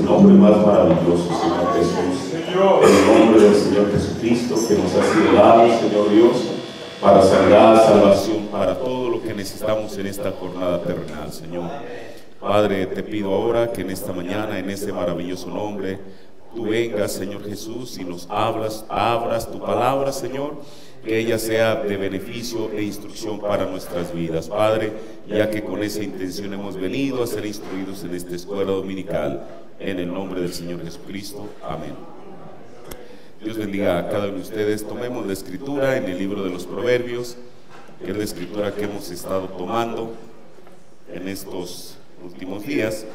nombre más maravilloso, Señor Jesús, en el nombre del Señor Jesucristo, que nos ha sido dado, Señor Dios, para sanidad, salvación, para todo lo que necesitamos en esta jornada terrenal, Señor. Padre, te pido ahora que en esta mañana, en ese maravilloso nombre, tú vengas, Señor Jesús, y nos abras tu palabra, Señor, que ella sea de beneficio e instrucción para nuestras vidas, Padre, ya que con esa intención hemos venido a ser instruidos en esta escuela dominical, en el nombre del Señor Jesucristo. Amén. Dios bendiga a cada uno de ustedes. Tomemos la escritura en el libro de los Proverbios, que es la escritura que hemos estado tomando en estos últimos días.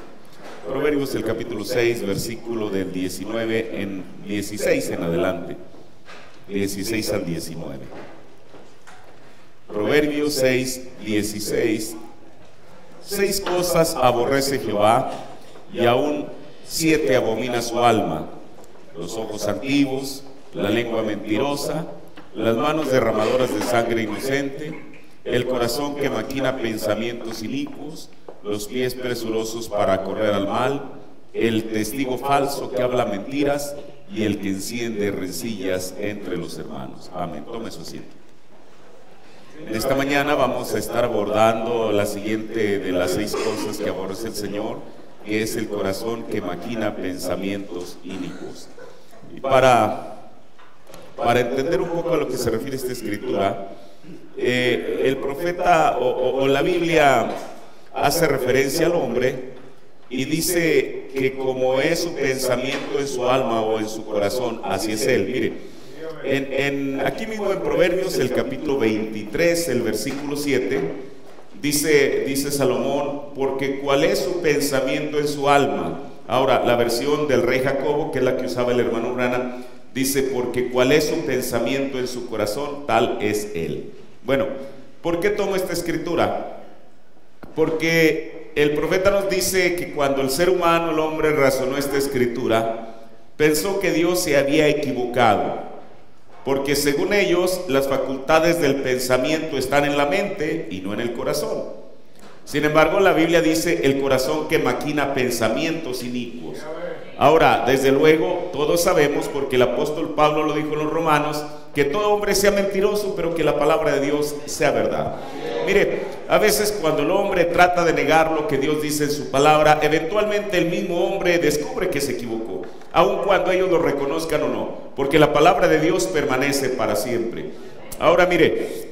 Proverbios, el capítulo 6, versículo del 16 en adelante, 16 al 19. Proverbios 6, 16. 6 cosas aborrece Jehová, y aún 7 abomina su alma: los ojos altivos, la lengua mentirosa, las manos derramadoras de sangre inocente, el corazón que maquina pensamientos inicuos, los pies presurosos para correr al mal, el testigo falso que habla mentiras, y el que enciende rencillas entre los hermanos. Amén. Tome su asiento. En esta mañana vamos a estar abordando la siguiente de las 6 cosas que aborrece el Señor, que es el corazón que maquina pensamientos inicuos. Y para entender un poco a lo que se refiere esta escritura, el profeta o la Biblia hace referencia al hombre y dice que como es su pensamiento en su alma o en su corazón, así es él. Mire, aquí mismo en Proverbios, el capítulo 23, el versículo 7, dice Salomón: porque cuál es su pensamiento en su alma. Ahora, la versión del rey Jacobo, que es la que usaba el hermano Urana, dice: porque cuál es su pensamiento en su corazón, tal es él. Bueno, ¿por qué tomo esta escritura? Porque el profeta nos dice que cuando el ser humano, el hombre, razonó esta escritura, pensó que Dios se había equivocado, porque según ellos las facultades del pensamiento están en la mente y no en el corazón. Sin embargo, la Biblia dice el corazón que maquina pensamientos inicuos. Ahora, desde luego, todos sabemos, porque el apóstol Pablo lo dijo en los Romanos, que todo hombre sea mentiroso, pero que la palabra de Dios sea verdad. Mire, a veces cuando el hombre trata de negar lo que Dios dice en su palabra, eventualmente el mismo hombre descubre que se equivocó, aun cuando ellos lo reconozcan o no, porque la palabra de Dios permanece para siempre. Ahora mire,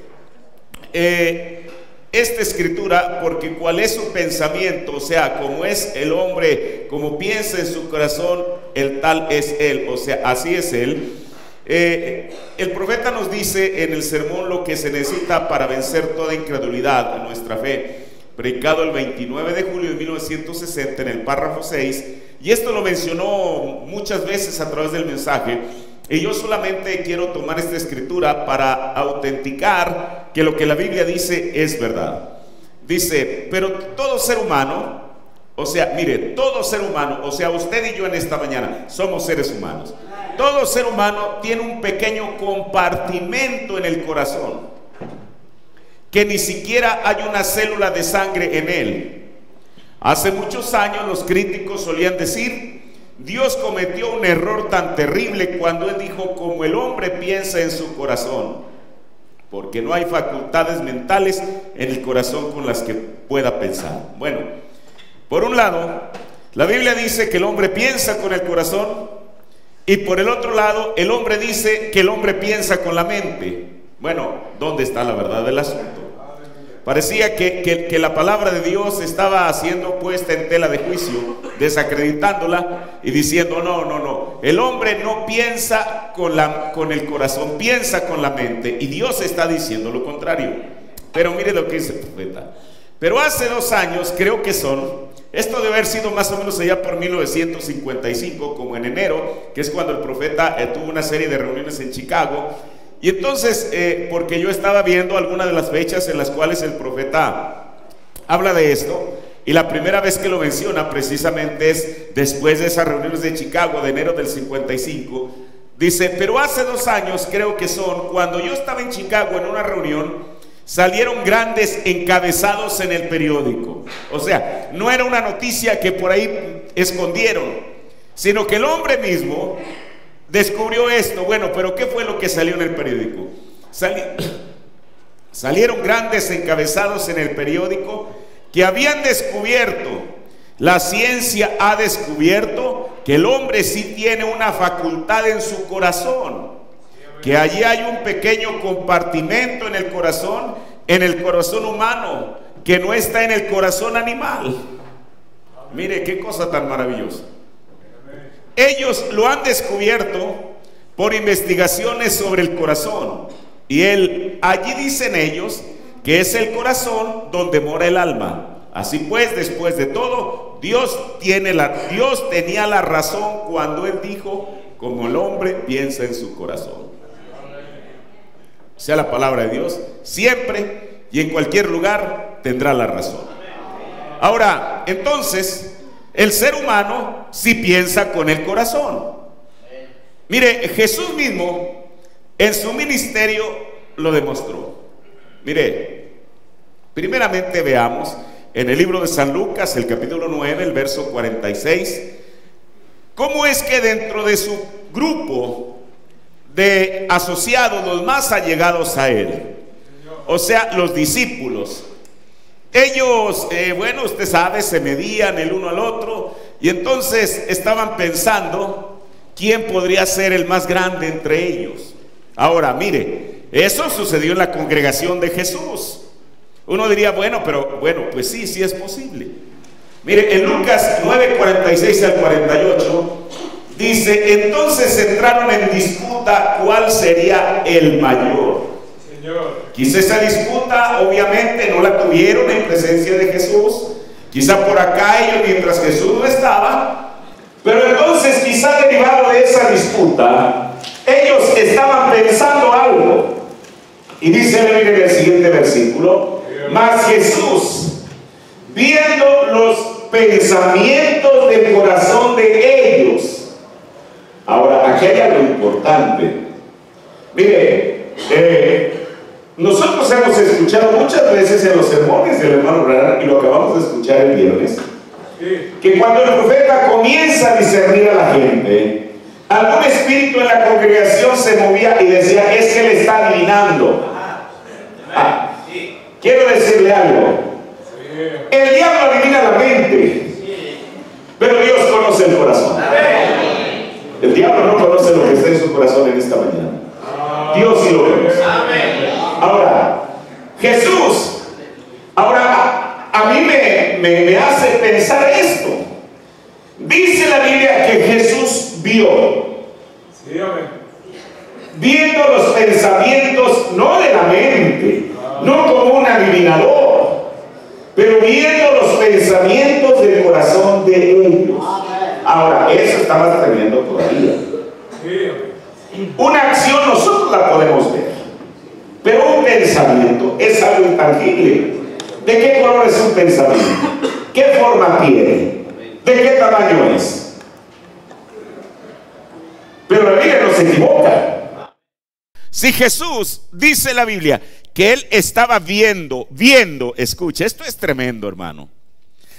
esta escritura, porque cuál es su pensamiento, o sea, como es el hombre, como piensa en su corazón, el tal es él, o sea, así es él. El profeta nos dice en el sermón lo que se necesita para vencer toda incredulidad a nuestra fe, predicado el 29 de julio de 1960 en el párrafo 6, y esto lo mencionó muchas veces a través del mensaje. Y yo solamente quiero tomar esta escritura para autenticar que lo que la Biblia dice es verdad. Dice: pero todo ser humano, o sea, mire, todo ser humano, o sea, usted y yo en esta mañana somos seres humanos. Todo ser humano tiene un pequeño compartimento en el corazón, que ni siquiera hay una célula de sangre en él. Hace muchos años los críticos solían decir: Dios cometió un error tan terrible cuando Él dijo como el hombre piensa en su corazón, porque no hay facultades mentales en el corazón con las que pueda pensar. Bueno, por un lado, la Biblia dice que el hombre piensa con el corazón, y por el otro lado, el hombre dice que el hombre piensa con la mente. Bueno, ¿dónde está la verdad del asunto? Parecía que la palabra de Dios estaba siendo puesta en tela de juicio, desacreditándola y diciendo: no, el hombre no piensa con el corazón, piensa con la mente, y Dios está diciendo lo contrario. Pero mire lo que dice el profeta: pero hace 2 años, creo que esto debe haber sido más o menos allá por 1955, como en enero, que es cuando el profeta tuvo una serie de reuniones en Chicago. Y entonces, porque yo estaba viendo algunas de las fechas en las cuales el profeta habla de esto, y la primera vez que lo menciona precisamente es después de esas reuniones de Chicago de enero del 55. Dice: pero hace 2 años, creo que cuando yo estaba en Chicago en una reunión, salieron grandes encabezados en el periódico. O sea, no era una noticia que por ahí escondieron. sino que el hombre mismo descubrió esto. Bueno, pero ¿qué fue lo que salió en el periódico? Salieron grandes encabezados en el periódico que habían descubierto, la ciencia ha descubierto que el hombre sí tiene una facultad en su corazón, que allí hay un pequeño compartimento en el corazón humano, que no está en el corazón animal. Mire qué cosa tan maravillosa. Ellos lo han descubierto por investigaciones sobre el corazón, y allí dicen ellos que es el corazón donde mora el alma. Así pues, después de todo, Dios tenía la razón cuando Él dijo: como el hombre piensa en su corazón. O sea, la palabra de Dios siempre y en cualquier lugar tendrá la razón. Ahora, entonces, el ser humano sí piensa con el corazón. Mire, Jesús mismo en su ministerio lo demostró. Mire, primeramente veamos en el libro de San Lucas, el capítulo 9, el verso 46, cómo es que dentro de su grupo de asociados, los más allegados a Él, o sea, los discípulos, ellos, bueno, usted sabe, se medían el uno al otro, y entonces estaban pensando quién podría ser el más grande entre ellos. Ahora, mire, eso sucedió en la congregación de Jesús. Uno diría, bueno, pues sí es posible. Mire, en Lucas 9, 46 al 48, dice: entonces entraron en disputa cuál sería el mayor. Quizá esa disputa obviamente no la tuvieron en presencia de Jesús, quizá por acá ellos mientras Jesús no estaba, pero entonces quizá derivado de esa disputa ellos estaban pensando algo. Y dice en el siguiente versículo: mas Jesús, viendo los pensamientos del corazón de ellos. Ahora, aquí hay algo importante. Mire, nosotros hemos escuchado muchas veces en los sermones del hermano Branham, y lo acabamos de escuchar el viernes, que cuando el profeta comienza a discernir a la gente, algún espíritu en la congregación se movía y decía: es que él está adivinando. Quiero decirle algo. El diablo adivina la mente, pero Dios conoce el corazón. El diablo no conoce lo que está en su corazón en esta mañana. Dios sí lo conoce. Ahora, Jesús, a mí me hace pensar esto. Dice la Biblia que Jesús vio, viendo los pensamientos, no de la mente, no como un adivinador, pero viendo los pensamientos del corazón de ellos. Ahora, eso está más tremendo todavía. Una acción nosotros la podemos ver, pero un pensamiento es algo intangible. ¿De qué color es un pensamiento? ¿Qué forma tiene? ¿De qué tamaño es? Pero la Biblia no se equivoca. Si Jesús, dice la Biblia, que Él estaba viendo, escucha, esto es tremendo, hermano.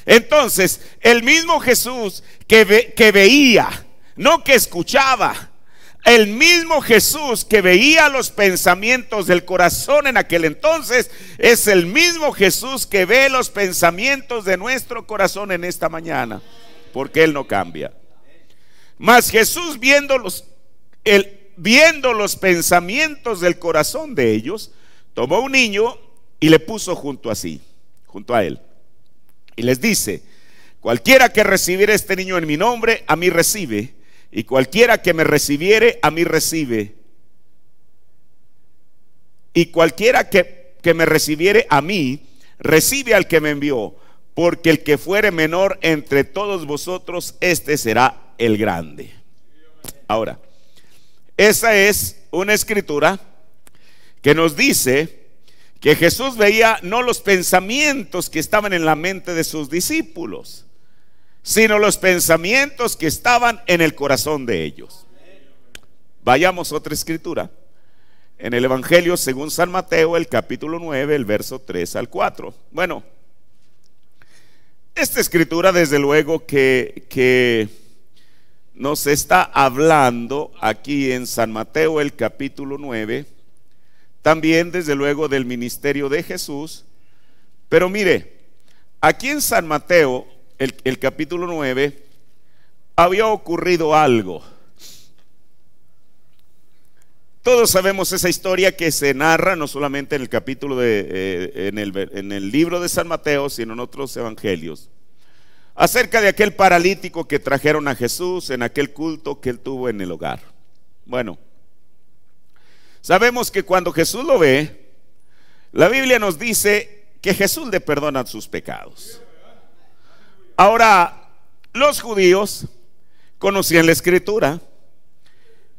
Entonces, el mismo Jesús que veía, no que escuchaba, el mismo Jesús que veía los pensamientos del corazón en aquel entonces, es el mismo Jesús que ve los pensamientos de nuestro corazón en esta mañana, porque Él no cambia. Mas Jesús viendo los pensamientos del corazón de ellos, tomó un niño y le puso junto a él, y les dice: cualquiera que recibiere este niño en mi nombre, a mí recibe, y cualquiera que me recibiere, a mí recibe, y cualquiera que me recibiere a mí, recibe al que me envió, porque el que fuere menor entre todos vosotros, este será el grande. Ahora, esa es una escritura que nos dice que Jesús veía no los pensamientos que estaban en la mente de sus discípulos, sino los pensamientos que estaban en el corazón de ellos. Vayamos a otra escritura, en el Evangelio según San Mateo, el capítulo 9, el verso 3 al 4. Bueno, esta escritura desde luego que nos está hablando aquí en San Mateo el capítulo 9, también desde luego del ministerio de Jesús. Pero mire, aquí en San Mateo el capítulo 9 había ocurrido algo. Todos sabemos esa historia que se narra no solamente en el capítulo en el libro de San Mateo, sino en otros evangelios, acerca de aquel paralítico que trajeron a Jesús en aquel culto que él tuvo en el hogar. Bueno, sabemos que cuando Jesús lo ve, la Biblia nos dice que Jesús le perdona sus pecados. Ahora, los judíos conocían la Escritura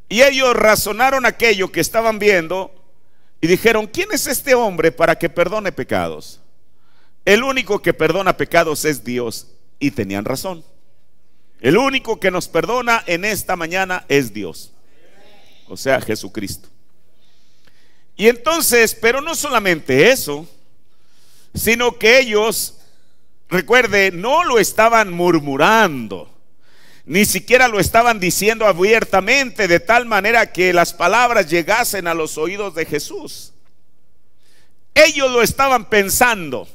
y ellos razonaron aquello que estaban viendo y dijeron: ¿quién es este hombre para que perdone pecados? El único que perdona pecados es Dios. Y tenían razón. El único que nos perdona en esta mañana es Dios, o sea, Jesucristo. Y entonces, pero no solamente eso, sino que ellos, recuerde, no lo estaban murmurando, ni siquiera lo estaban diciendo abiertamente de tal manera que las palabras llegasen a los oídos de Jesús. Ellos lo estaban pensando.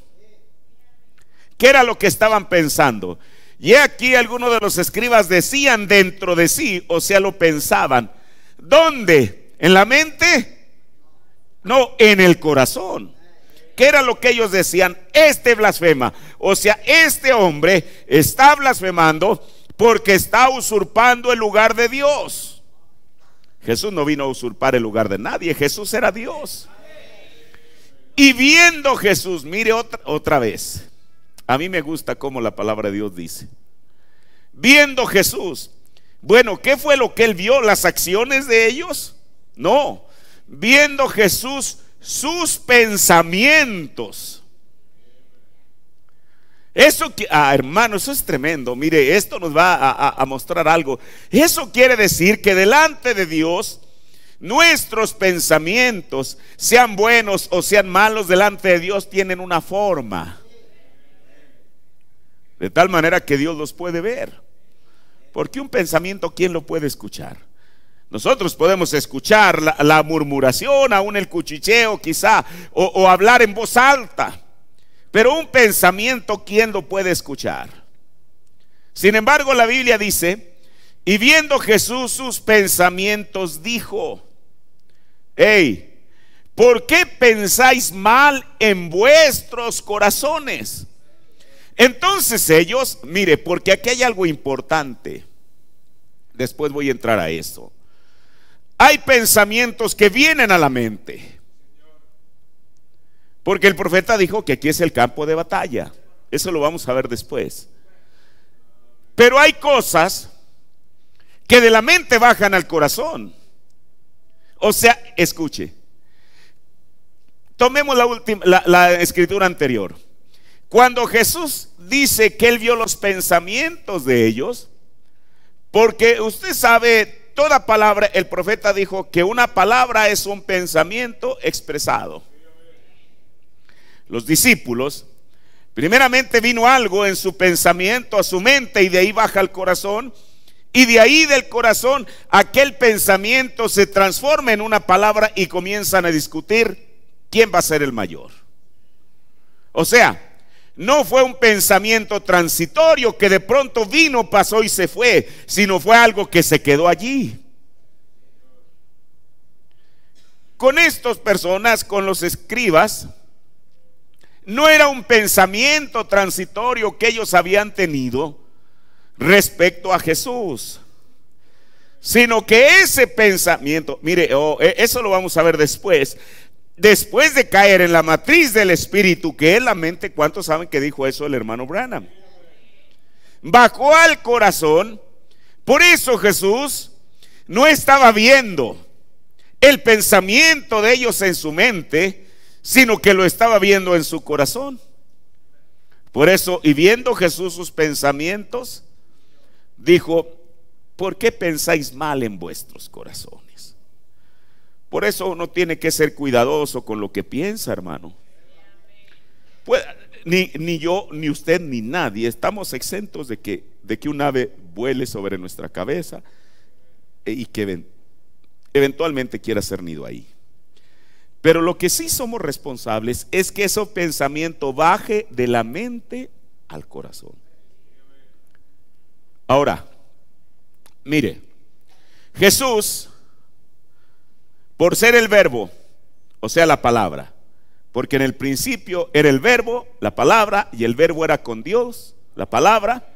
¿Qué era lo que estaban pensando? Y aquí algunos de los escribas decían dentro de sí, o sea, lo pensaban. ¿Dónde? ¿En la mente? No, en el corazón. ¿Qué era lo que ellos decían? Este blasfema, o sea, este hombre está blasfemando porque está usurpando el lugar de Dios. Jesús no vino a usurpar el lugar de nadie, Jesús era Dios. Y viendo Jesús, mire otra vez, a mí me gusta cómo la palabra de Dios dice. Viendo Jesús, bueno, ¿qué fue lo que él vio? ¿Las acciones de ellos? No, viendo Jesús sus pensamientos. Eso, hermano, eso es tremendo. Mire, esto nos va a mostrar algo. Eso quiere decir que delante de Dios, nuestros pensamientos, sean buenos o sean malos, delante de Dios tienen una forma, de tal manera que Dios los puede ver. Porque un pensamiento, ¿quién lo puede escuchar? Nosotros podemos escuchar la murmuración, aún el cuchicheo quizá, o hablar en voz alta. Pero un pensamiento, ¿quién lo puede escuchar? Sin embargo, la Biblia dice: y viendo Jesús sus pensamientos, dijo: hey, ¿por qué pensáis mal en vuestros corazones? Entonces ellos, mire, porque aquí hay algo importante. Después voy a entrar a eso. Hay pensamientos que vienen a la mente, porque el profeta dijo que aquí es el campo de batalla. Eso lo vamos a ver después. Pero hay cosas que de la mente bajan al corazón. O sea, escuche, tomemos la escritura anterior. Cuando Jesús dice que él vio los pensamientos de ellos, porque usted sabe, toda palabra, el profeta dijo que una palabra es un pensamiento expresado. Los discípulos, primeramente vino algo en su pensamiento, a su mente, y de ahí baja al corazón, y de ahí del corazón aquel pensamiento se transforma en una palabra y comienzan a discutir quién va a ser el mayor. O sea, no fue un pensamiento transitorio que de pronto vino, pasó y se fue, sino fue algo que se quedó allí. Con estas personas, con los escribas, no era un pensamiento transitorio que ellos habían tenido respecto a Jesús, sino que ese pensamiento, mire, eso lo vamos a ver después. Después de caer en la matriz del espíritu, que es la mente, ¿cuántos saben que dijo eso el hermano Branham? Bajó al corazón. Por eso Jesús no estaba viendo el pensamiento de ellos en su mente, sino que lo estaba viendo en su corazón. Por eso, y viendo Jesús sus pensamientos, dijo: ¿por qué pensáis mal en vuestros corazones? Por eso uno tiene que ser cuidadoso con lo que piensa, hermano. Pues, ni yo, ni usted, ni nadie estamos exentos de que un ave vuele sobre nuestra cabeza y que eventualmente quiera hacer nido ahí. Pero lo que sí somos responsables es que ese pensamiento baje de la mente al corazón. Ahora, mire, Jesús, por ser el verbo, o sea la palabra, porque en el principio era el verbo, la palabra, y el verbo era con Dios, la palabra,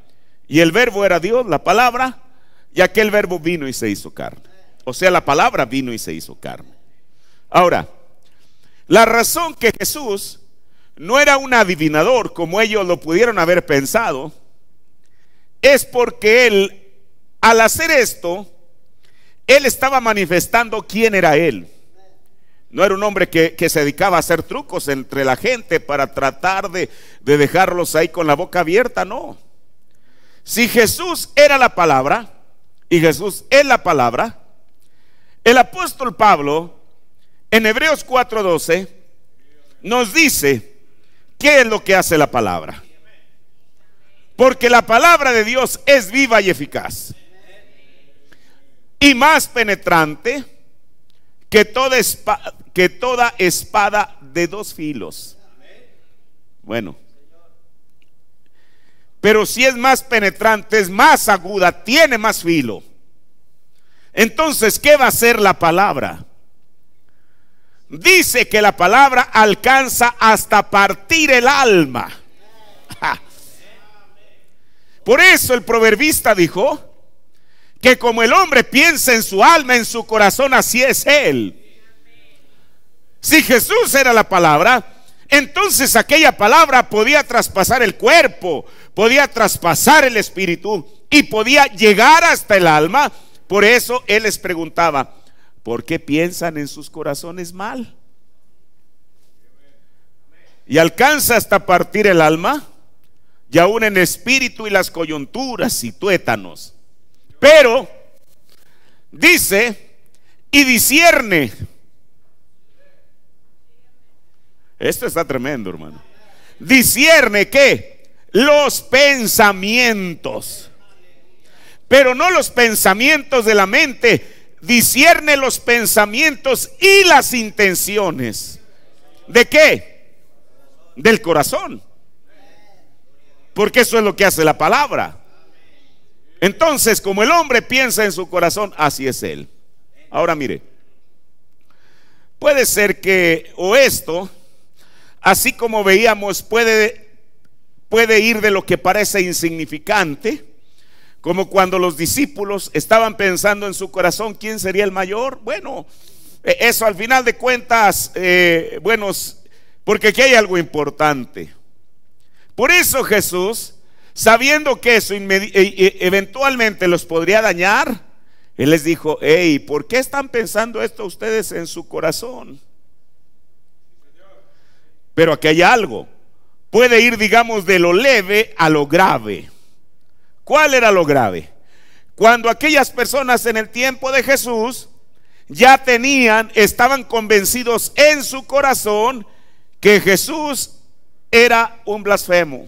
y el verbo era Dios, la palabra, y aquel verbo vino y se hizo carne. O sea, la palabra vino y se hizo carne. Ahora, la razón que Jesús no era un adivinador como ellos lo pudieron haber pensado, es porque él, al hacer esto, él estaba manifestando quién era él. No era un hombre que se dedicaba a hacer trucos entre la gente para tratar de dejarlos ahí con la boca abierta, no. Si Jesús era la palabra, y Jesús es la palabra, el apóstol Pablo en Hebreos 4:12 nos dice qué es lo que hace la palabra. Porque la palabra de Dios es viva y eficaz, y más penetrante que toda espada de dos filos. Bueno, pero si es más penetrante, es más aguda, tiene más filo. Entonces, ¿qué va a hacer la palabra? Dice que la palabra alcanza hasta partir el alma. Por eso el proverbista dijo que como el hombre piensa en su alma, en su corazón, así es él. Si Jesús era la palabra, entonces aquella palabra podía traspasar el cuerpo, podía traspasar el espíritu y podía llegar hasta el alma. Por eso él les preguntaba: ¿por qué piensan en sus corazones mal? Y alcanza hasta partir el alma, y aún en espíritu y las coyunturas y tuétanos. Pero dice, y discierne. Esto está tremendo, hermano. Discierne ¿qué? Los pensamientos. Pero no los pensamientos de la mente. Discierne los pensamientos y las intenciones. ¿De qué? Del corazón. Porque eso es lo que hace la palabra. Entonces, como el hombre piensa en su corazón, así es él. Ahora mire, puede ser que, o esto, así como veíamos, puede ir de lo que parece insignificante, como cuando los discípulos estaban pensando en su corazón quién sería el mayor. Bueno, eso al final de cuentas, porque aquí hay algo importante. Por eso Jesús, sabiendo que eso eventualmente los podría dañar, él les dijo: hey, ¿por qué están pensando esto ustedes en su corazón? Pero aquí hay algo, puede ir, digamos, de lo leve a lo grave. ¿Cuál era lo grave? Cuando aquellas personas en el tiempo de Jesús ya estaban convencidos en su corazón que Jesús era un blasfemo.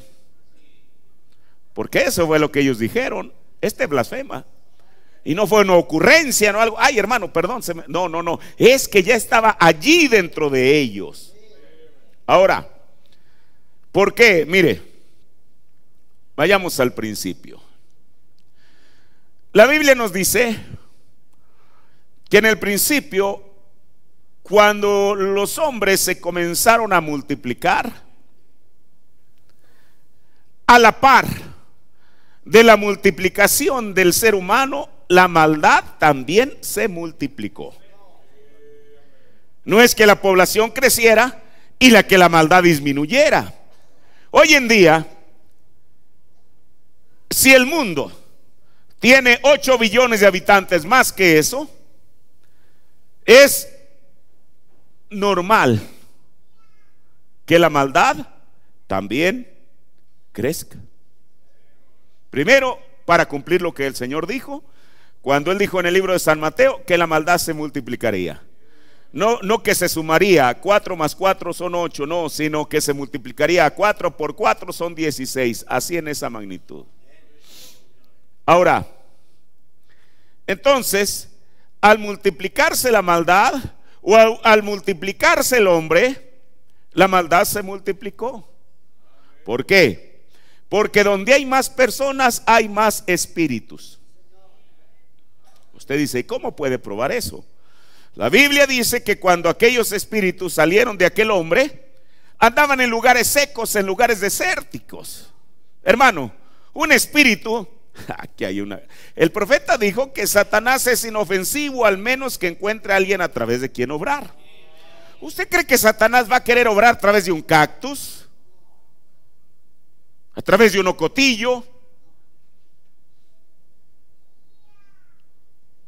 Porque eso fue lo que ellos dijeron: este blasfema. Y no fue una ocurrencia, no algo, ay hermano, perdón, no, es que ya estaba allí dentro de ellos. Ahora, ¿por qué? Mire, vayamos al principio. La Biblia nos dice que en el principio, cuando los hombres se comenzaron a multiplicar, a la par de la multiplicación del ser humano, la maldad también se multiplicó. No es que la población creciera y la maldad disminuyera. Hoy en día, si el mundo tiene 8 billones de habitantes, más que eso, es normal que la maldad también crezca. Primero, para cumplir lo que el Señor dijo, cuando Él dijo en el libro de San Mateo que la maldad se multiplicaría. No que se sumaría, 4 más 4 son 8, no, sino que se multiplicaría, 4 por 4 son 16, así en esa magnitud. Ahora, entonces, al multiplicarse la maldad, o al multiplicarse el hombre, la maldad se multiplicó. ¿Por qué? Porque donde hay más personas hay más espíritus. Usted dice, ¿y cómo puede probar eso? La Biblia dice que cuando aquellos espíritus salieron de aquel hombre, andaban en lugares secos, en lugares desérticos. Hermano, un espíritu, aquí hay una. El profeta dijo que Satanás es inofensivo, al menos que encuentre a alguien a través de quien obrar. ¿Usted cree que Satanás va a querer obrar a través de un cactus? ¿A través de un ocotillo?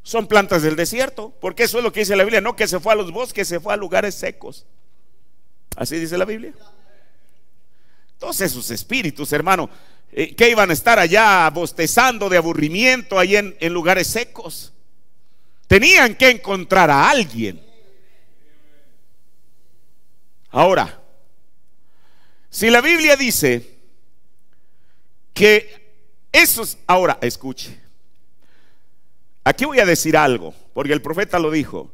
Son plantas del desierto, porque eso es lo que dice la Biblia. No que se fue a los bosques, se fue a lugares secos. Así dice la Biblia. Todos esos espíritus, hermano, que iban a estar allá bostezando de aburrimiento ahí en lugares secos. Tenían que encontrar a alguien. Ahora, si la Biblia dice que esos, ahora escuche, aquí voy a decir algo, porque el profeta lo dijo.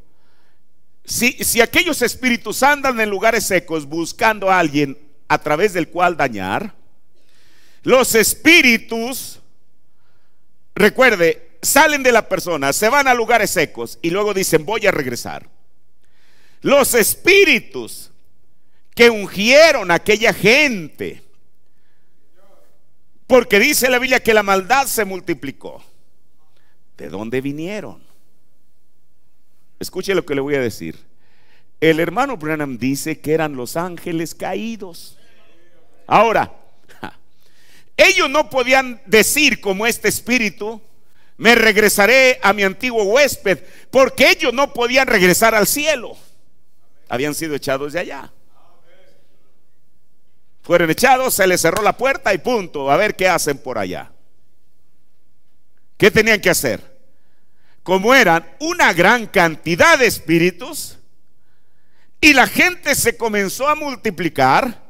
Si aquellos espíritus andan en lugares secos buscando a alguien a través del cual dañar, los espíritus, recuerde, salen de la persona, se van a lugares secos y luego dicen voy a regresar. Los espíritus que ungieron a aquella gente, porque dice la Biblia que la maldad se multiplicó, ¿de dónde vinieron? Escuche lo que le voy a decir. El hermano Branham dice que eran los ángeles caídos. Ahora, ellos no podían decir como este espíritu, me regresaré a mi antiguo huésped, porque ellos no podían regresar al cielo. Habían sido echados de allá. Fueron echados, se les cerró la puerta y punto. A ver qué hacen por allá. ¿Qué tenían que hacer? Como eran una gran cantidad de espíritus y la gente se comenzó a multiplicar,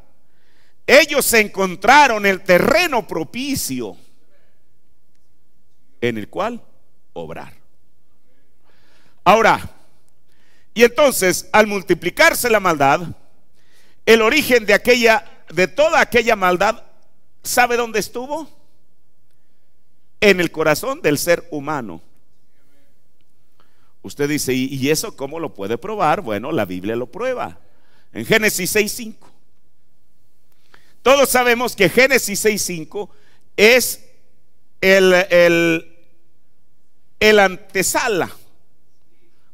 ellos se encontraron el terreno propicio en el cual obrar. Ahora, y entonces al multiplicarse la maldad, el origen de toda aquella maldad, ¿sabe dónde estuvo? En el corazón del ser humano. Usted dice, ¿y eso cómo lo puede probar? Bueno, la Biblia lo prueba. En Génesis 6:5. Todos sabemos que Génesis 6:5 es el antesala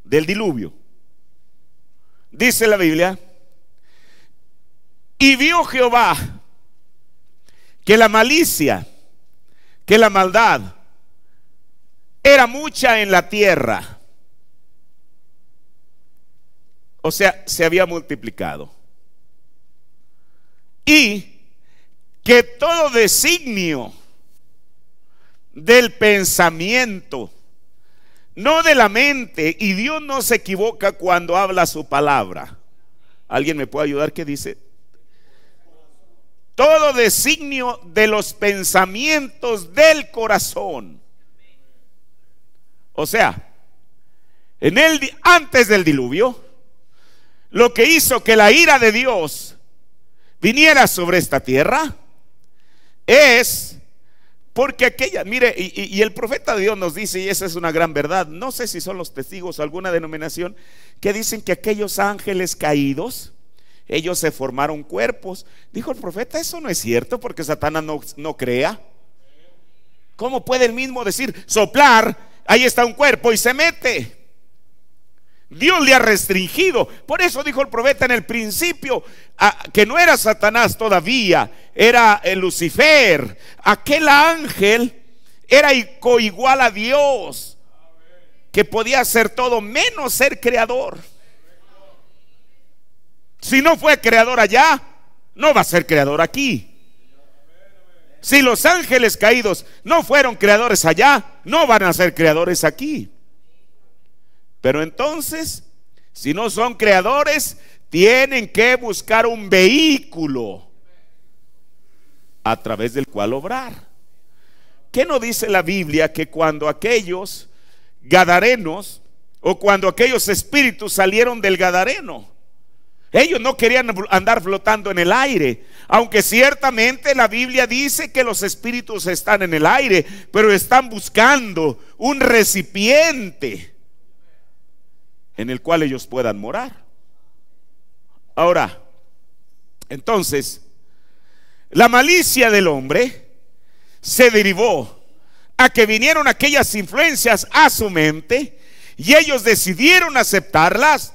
del diluvio. Dice la Biblia, y vio Jehová que la malicia, que la maldad era mucha en la tierra. O sea, se había multiplicado. Y que todo designio del pensamiento, no de la mente, y Dios no se equivoca cuando habla su palabra. ¿Alguien me puede ayudar? ¿Qué dice? Todo designio de los pensamientos del corazón. O sea, antes del diluvio, lo que hizo que la ira de Dios viniera sobre esta tierra es porque aquella, mire, y el profeta de Dios nos dice, y esa es una gran verdad, no sé si son los testigos o alguna denominación, que dicen que aquellos ángeles caídos, ellos se formaron cuerpos. Dijo el profeta, eso no es cierto, porque Satanás no crea. ¿Cómo puede él mismo decir, soplar, ahí está un cuerpo y se mete? Dios le ha restringido. Por eso dijo el profeta en el principio que no era Satanás todavía, era Lucifer. Aquel ángel era coigual a Dios, que podía hacer todo menos ser creador. Si no fue creador allá, no va a ser creador aquí. Si los ángeles caídos no fueron creadores allá, no van a ser creadores aquí. Pero entonces, si no son creadores, tienen que buscar un vehículo a través del cual obrar. qué no dice la Biblia que cuando aquellos gadarenos o cuando aquellos espíritus salieron del gadareno, ellos no querían andar flotando en el aire? Aunque ciertamente la Biblia dice que los espíritus están en el aire, pero están buscando un recipiente en el cual ellos puedan morar. Ahora, entonces, la malicia del hombre se derivó a que vinieron aquellas influencias a su mente y ellos decidieron aceptarlas,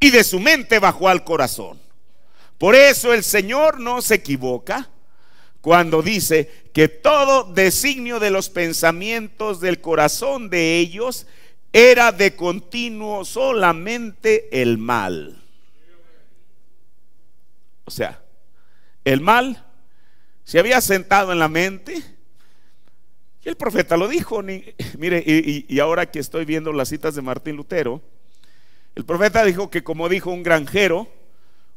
y de su mente bajó al corazón. Por eso el Señor no se equivoca cuando dice que todo designio de los pensamientos del corazón de ellos era de continuo solamente el mal. O sea, el mal se había sentado en la mente. Y el profeta lo dijo. Mire, y ahora que estoy viendo las citas de Martín Lutero, el profeta dijo que, como dijo un granjero,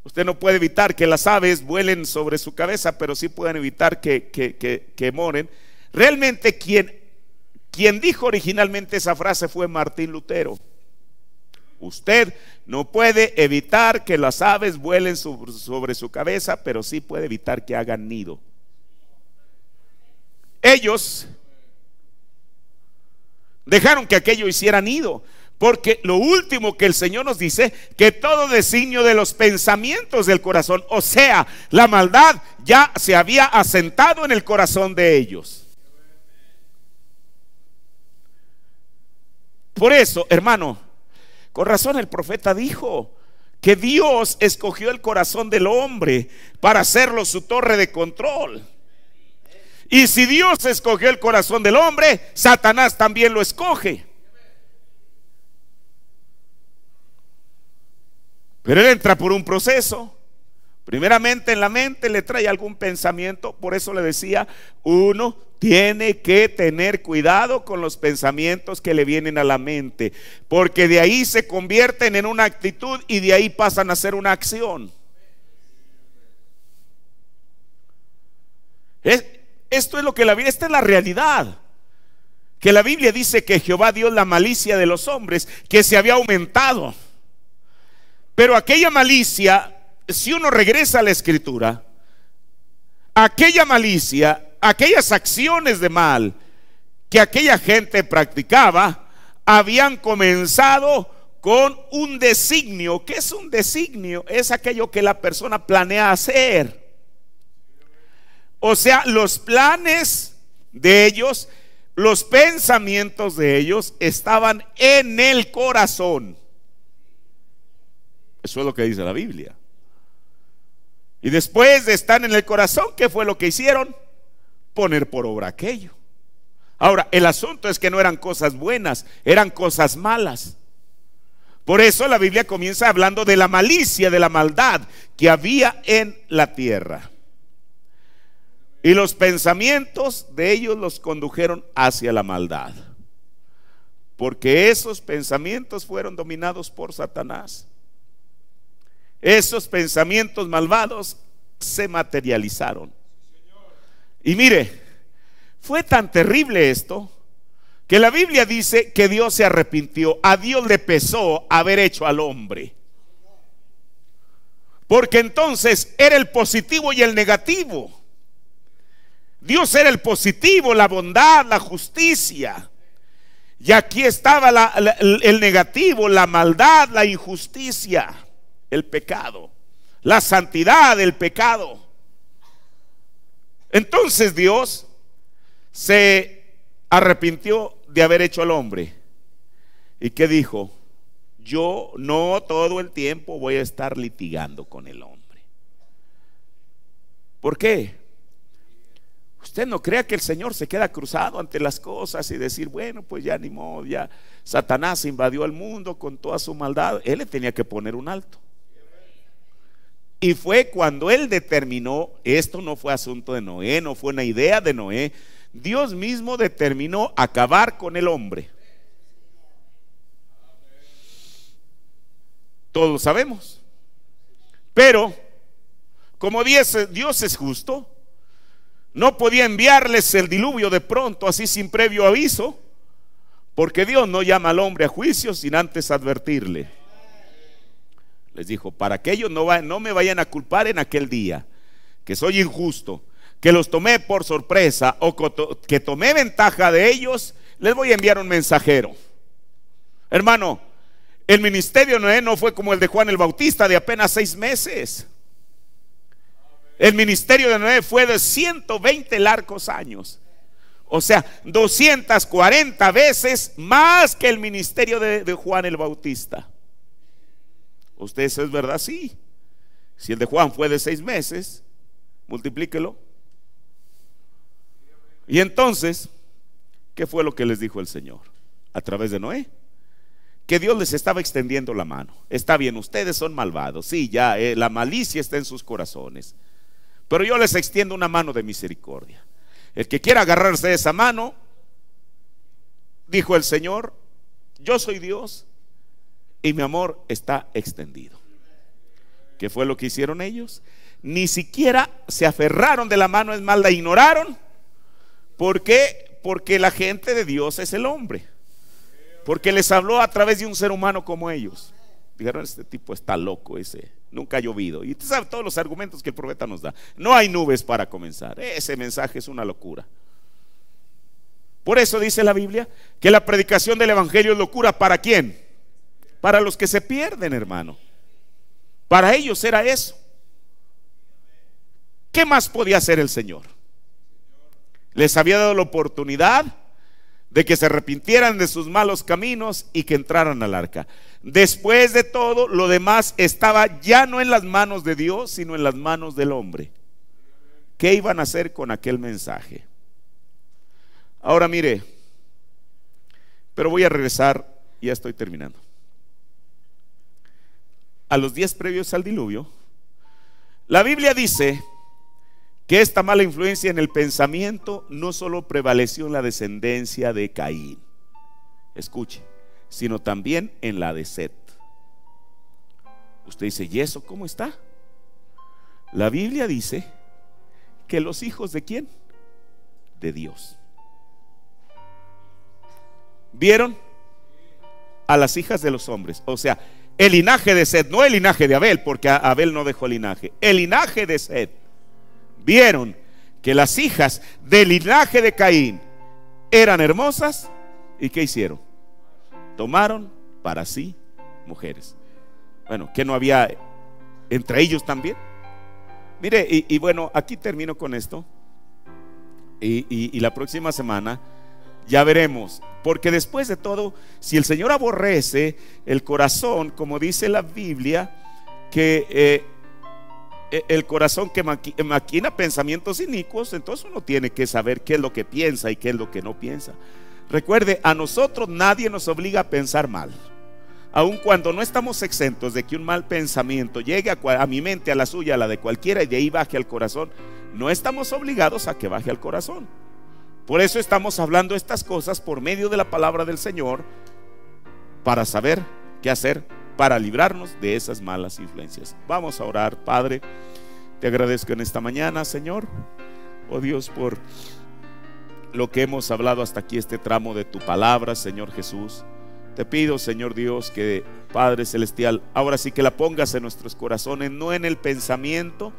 usted no puede evitar que las aves vuelen sobre su cabeza, pero sí pueden evitar que moren. Realmente quien dijo originalmente esa frase fue Martín Lutero. Usted no puede evitar que las aves vuelen sobre su cabeza, pero sí puede evitar que hagan nido. Ellos dejaron que aquello hiciera nido, porque lo último que el Señor nos dice, que todo designio de los pensamientos del corazón, o sea, la maldad ya se había asentado en el corazón de ellos. Por eso, hermano, con razón el profeta dijo que Dios escogió el corazón del hombre para hacerlo su torre de control. Y si Dios escogió el corazón del hombre, Satanás también lo escoge. Pero él entra por un proceso. Primeramente en la mente le trae algún pensamiento. Por eso le decía, uno tiene que tener cuidado con los pensamientos que le vienen a la mente, porque de ahí se convierten en una actitud y de ahí pasan a ser una acción. Esto es lo que esta es la realidad. Que la Biblia dice que Jehová dio la malicia de los hombres, que se había aumentado. Pero aquella malicia, si uno regresa a la escritura, aquella malicia, aquellas acciones de mal que aquella gente practicaba, habían comenzado con un designio. ¿Qué es un designio? Es aquello que la persona planea hacer. O sea, los planes de ellos, los pensamientos de ellos estaban en el corazón. Eso es lo que dice la Biblia. Y después de estar en el corazón, ¿qué fue lo que hicieron? Poner por obra aquello. Ahora, el asunto es que no eran cosas buenas, eran cosas malas. Por eso la Biblia comienza hablando de la malicia, de la maldad que había en la tierra. Y los pensamientos de ellos los condujeron hacia la maldad, porque esos pensamientos fueron dominados por Satanás. Esos pensamientos malvados se materializaron. Y mire, fue tan terrible esto que la Biblia dice que Dios se arrepintió. A Dios le pesó haber hecho al hombre, porque entonces era el positivo y el negativo. Dios era el positivo, la bondad, la justicia. Y aquí estaba el negativo, la maldad, la injusticia, el pecado, la santidad, el pecado. Entonces Dios se arrepintió de haber hecho al hombre. ¿Y qué dijo? Yo no todo el tiempo voy a estar litigando con el hombre. ¿Por qué? Usted no crea que el Señor se queda cruzado ante las cosas y decir, bueno, pues ya ni modo, ya Satanás invadió el mundo con toda su maldad. Él le tenía que poner un alto. Y fue cuando él determinó, esto no fue asunto de Noé, no fue una idea de Noé, Dios mismo determinó acabar con el hombre. Todos lo sabemos. Pero como Dios es justo, No podía enviarles el diluvio de pronto, así sin previo aviso, porque Dios no llama al hombre a juicio sin antes advertirle. Les dijo, para que ellos no me vayan a culpar en aquel día, que soy injusto, que los tomé por sorpresa o que tomé ventaja de ellos, les voy a enviar un mensajero. Hermano, el ministerio de Noé no fue como el de Juan el Bautista, de apenas 6 meses. El ministerio de Noé fue de 120 largos años. O sea, 240 veces más que el ministerio de Juan el Bautista. ¿Ustedes es verdad? Sí. Si el de Juan fue de 6 meses, multiplíquelo. Y entonces, ¿qué fue lo que les dijo el Señor a través de Noé? Que Dios les estaba extendiendo la mano. Está bien, ustedes son malvados, sí, ya la malicia está en sus corazones, pero yo les extiendo una mano de misericordia. El que quiera agarrarse de esa mano, dijo el Señor, yo soy Dios y mi amor está extendido. ¿Qué fue lo que hicieron ellos? Ni siquiera se aferraron de la mano, es más, la ignoraron. ¿Por qué? Porque la gente de Dios es el hombre. Porque les habló a través de un ser humano como ellos. Dijeron, este tipo está loco, nunca ha llovido. Y usted sabe todos los argumentos que el profeta nos da. No hay nubes para comenzar. Ese mensaje es una locura. Por eso dice la Biblia que la predicación del evangelio es locura. ¿Para quién? Para los que se pierden, hermano. Para ellos era eso. ¿Qué más podía hacer el Señor? Les había dado la oportunidad de que se arrepintieran de sus malos caminos y que entraran al arca. Después de todo, lo demás estaba ya no en las manos de Dios, sino en las manos del hombre. ¿Qué iban a hacer con aquel mensaje? Ahora mire, pero voy a regresar, ya estoy terminando. A los 10 previos al diluvio, la Biblia dice que esta mala influencia en el pensamiento no solo prevaleció en la descendencia de Caín, escuche, sino también en la de Set. Usted dice, ¿y eso cómo está? La Biblia dice que los hijos de ¿quién? De Dios. ¿Vieron? A las hijas de los hombres. O sea, el linaje de Set, no el linaje de Abel, porque Abel no dejó linaje. El linaje de Set. Vieron que las hijas del linaje de Caín eran hermosas. ¿Y qué hicieron? Tomaron para sí mujeres. Bueno, ¿que no había entre ellos también? Mire, y bueno, aquí termino con esto. Y la próxima semana ya veremos. Porque después de todo, si el Señor aborrece el corazón, como dice la Biblia, que el corazón que maquina pensamientos inicuos, entonces uno tiene que saber qué es lo que piensa y qué es lo que no piensa. Recuerde, a nosotros nadie nos obliga a pensar mal. Aun cuando no estamos exentos de que un mal pensamiento llegue a mi mente, a la suya, a la de cualquiera, y de ahí baje al corazón, no estamos obligados a que baje al corazón. Por eso estamos hablando estas cosas por medio de la palabra del Señor, para saber qué hacer para librarnos de esas malas influencias. Vamos a orar. Padre, te agradezco en esta mañana, Señor, oh Dios, por lo que hemos hablado hasta aquí, este tramo de tu palabra, Señor Jesús. Te pido, Señor Dios, que Padre Celestial, ahora sí que la pongas en nuestros corazones, no en el pensamiento,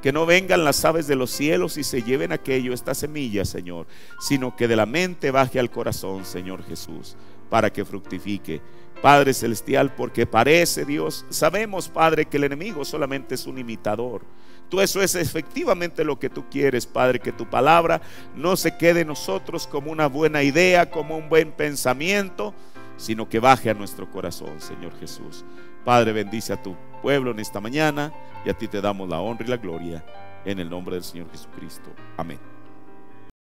que no vengan las aves de los cielos y se lleven aquello, esta semilla, Señor, sino que de la mente baje al corazón, Señor Jesús, para que fructifique. Padre Celestial, porque parece, Dios, sabemos, Padre, que el enemigo solamente es un imitador. Tú, eso es efectivamente lo que tú quieres, Padre, que tu palabra no se quede en nosotros como una buena idea, como un buen pensamiento, sino que baje a nuestro corazón, Señor Jesús. Padre, bendice a tu pueblo en esta mañana, y a ti te damos la honra y la gloria en el nombre del Señor Jesucristo. Amén.